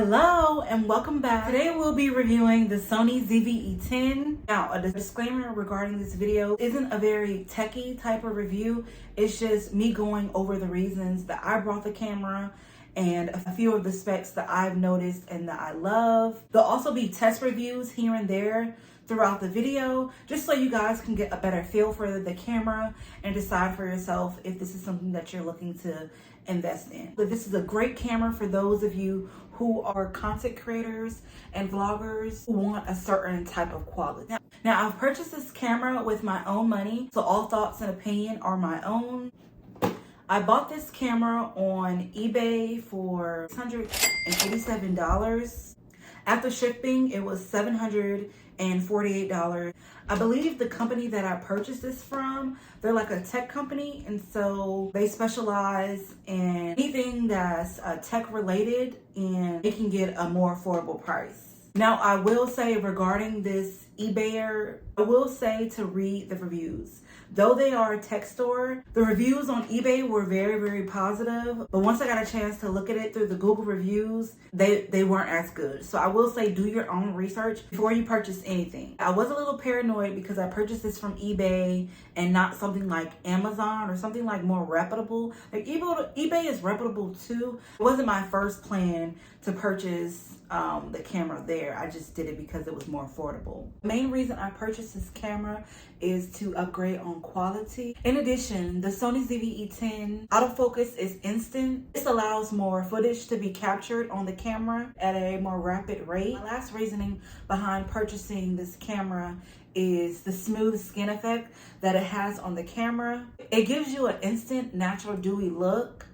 Hello and welcome back. Today we'll be reviewing the Sony ZVE10. Now, a disclaimer regarding this video isn't a very techie type of review. It's just me going over the reasons that I brought the camera and a few of the specs that I've noticed and that I love. There'll also be test reviews here and there throughout the video, just so you guys can get a better feel for the camera and decide for yourself if this is something that you're looking to invest in. But this is a great camera for those of you who are content creators and vloggers who want a certain type of quality. Now I've purchased this camera with my own money, so all thoughts and opinion are my own. I bought this camera on eBay for $687. After shipping, it was $748. I believe the company that I purchased this from, they're like a tech company, and so they specialize in anything that's tech related, and they can get a more affordable price. Now, I will say regarding this eBayer, I will say to read the reviews. Though they are a tech store, the reviews on eBay were very, very positive. But once I got a chance to look at it through the Google reviews, they weren't as good. So I will say do your own research before you purchase anything. I was a little paranoid because I purchased this from eBay and not something like Amazon or something like more reputable. Like eBay is reputable too. It wasn't my first plan to purchase the camera there. I just did it because it was more affordable. The main reason I purchased this camera is to upgrade on quality. In addition, the Sony ZVE10 autofocus is instant. This allows more footage to be captured on the camera at a more rapid rate. My last reasoning behind purchasing this camera is the smooth skin effect that it has on the camera. It gives you an instant natural dewy look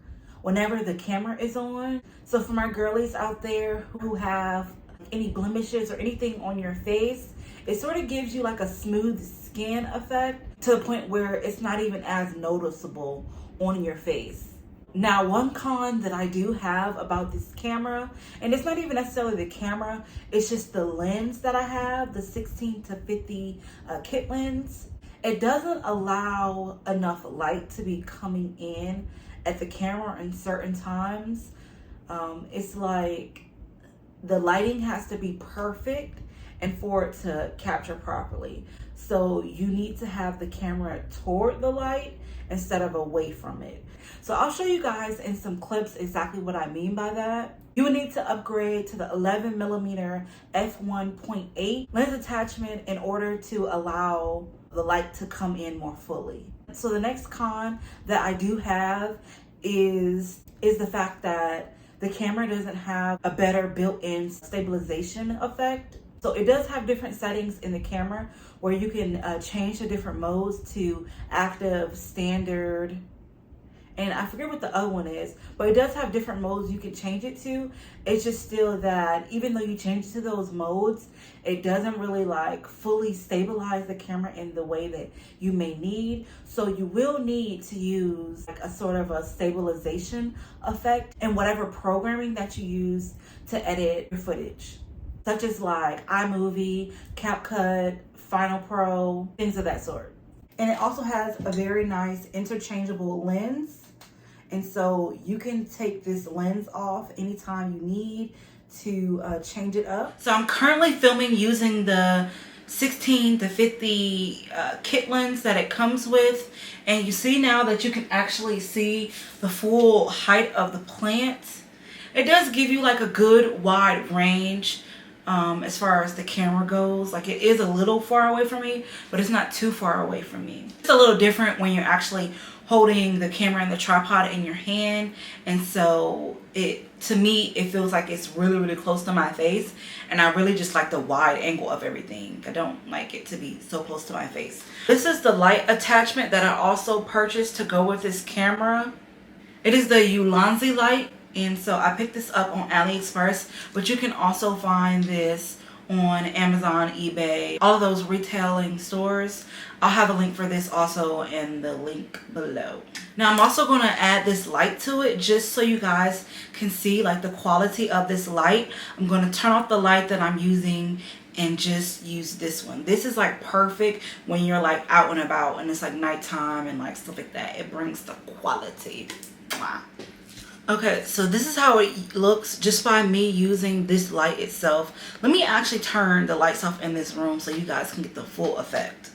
whenever the camera is on. So for my girlies out there who have any blemishes or anything on your face, it sort of gives you like a smooth skin effect to the point where it's not even as noticeable on your face. Now, one con that I do have about this camera, and it's not even necessarily the camera, it's just the lens that I have, the 16-50 kit lens. It doesn't allow enough light to be coming in at the camera in certain times. It's like the lighting has to be perfect and for it to capture properly. So you need to have the camera toward the light instead of away from it. So I'll show you guys in some clips exactly what I mean by that. You would need to upgrade to the 11mm f1.8 lens attachment in order to allow the light to come in more fully. So the next con that I do have is the fact that the camera doesn't have a better built-in stabilization effect. So it does have different settings in the camera where you can change the different modes to active, standard, and I forget what the other one is, but it does have different modes you can change it to. It's just still that even though you change it to those modes, it doesn't really like fully stabilize the camera in the way that you may need. So you will need to use like a sort of a stabilization effect in whatever programming that you use to edit your footage, such as like iMovie, CapCut, Final Pro, things of that sort. And it also has a very nice interchangeable lens. And so you can take this lens off anytime you need to change it up. So I'm currently filming using the 16-50 kit lens that it comes with. And you see now that you can actually see the full height of the plant. It does give you like a good wide range as far as the camera goes. Like it is a little far away from me, but it's not too far away from me. It's a little different when you're actually holding the camera and the tripod in your hand, and so to me it feels like it's really, really close to my face, and I really just like the wide angle of everything. I don't like it to be so close to my face. This is the light attachment that I also purchased to go with this camera. It is the Ulanzi light. And so I picked this up on AliExpress, but you can also find this on Amazon, eBay, all of those retailing stores. I'll have a link for this also in the link below. Now I'm also going to add this light to it just so you guys can see like the quality of this light. I'm going to turn off the light that I'm using and just use this one. This is like perfect when you're like out and about and it's like nighttime and like stuff like that. It brings the quality. Wow. Okay, so this is how it looks just by me using this light itself. Let me actually turn the lights off in this room so you guys can get the full effect.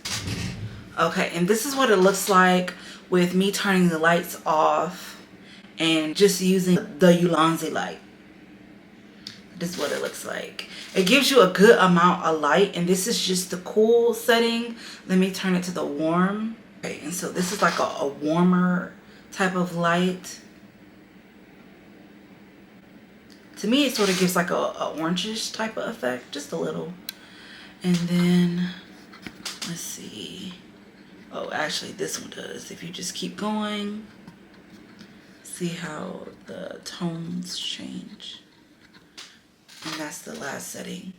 Okay, and this is what it looks like with me turning the lights off and just using the Ulanzi light. This is what it looks like. It gives you a good amount of light, and this is just the cool setting. Let me turn it to the warm. Okay, and so this is like a warmer type of light. To me, it sort of gives like a orangish type of effect, just a little. And then, let's see. Oh, actually, this one does. If you just keep going, see how the tones change. And that's the last setting.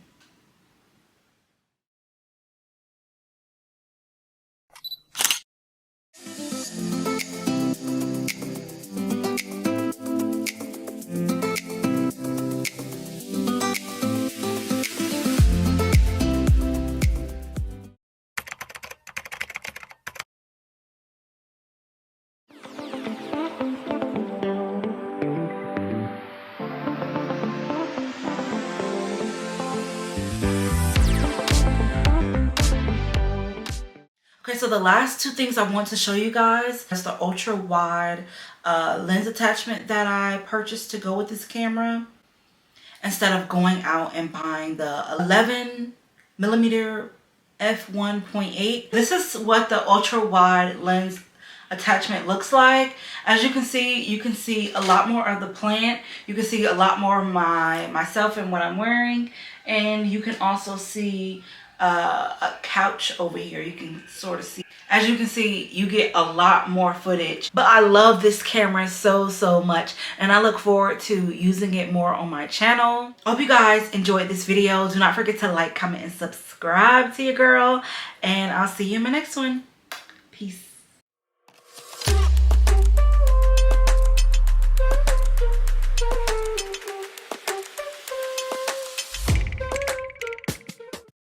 Okay, so the last two things I want to show you guys is the ultra wide lens attachment that I purchased to go with this camera, instead of going out and buying the 11mm f1.8. This is what the ultra wide lens attachment looks like. As you can see a lot more of the plant. You can see a lot more of myself and what I'm wearing, and you can also see a couch over here. You can sort of see, as you can see, you get a lot more footage. But I love this camera so much, and I look forward to using it more on my channel. I hope you guys enjoyed this video. Do not forget to like, comment, and subscribe to your girl, and I'll see you in my next one. Peace.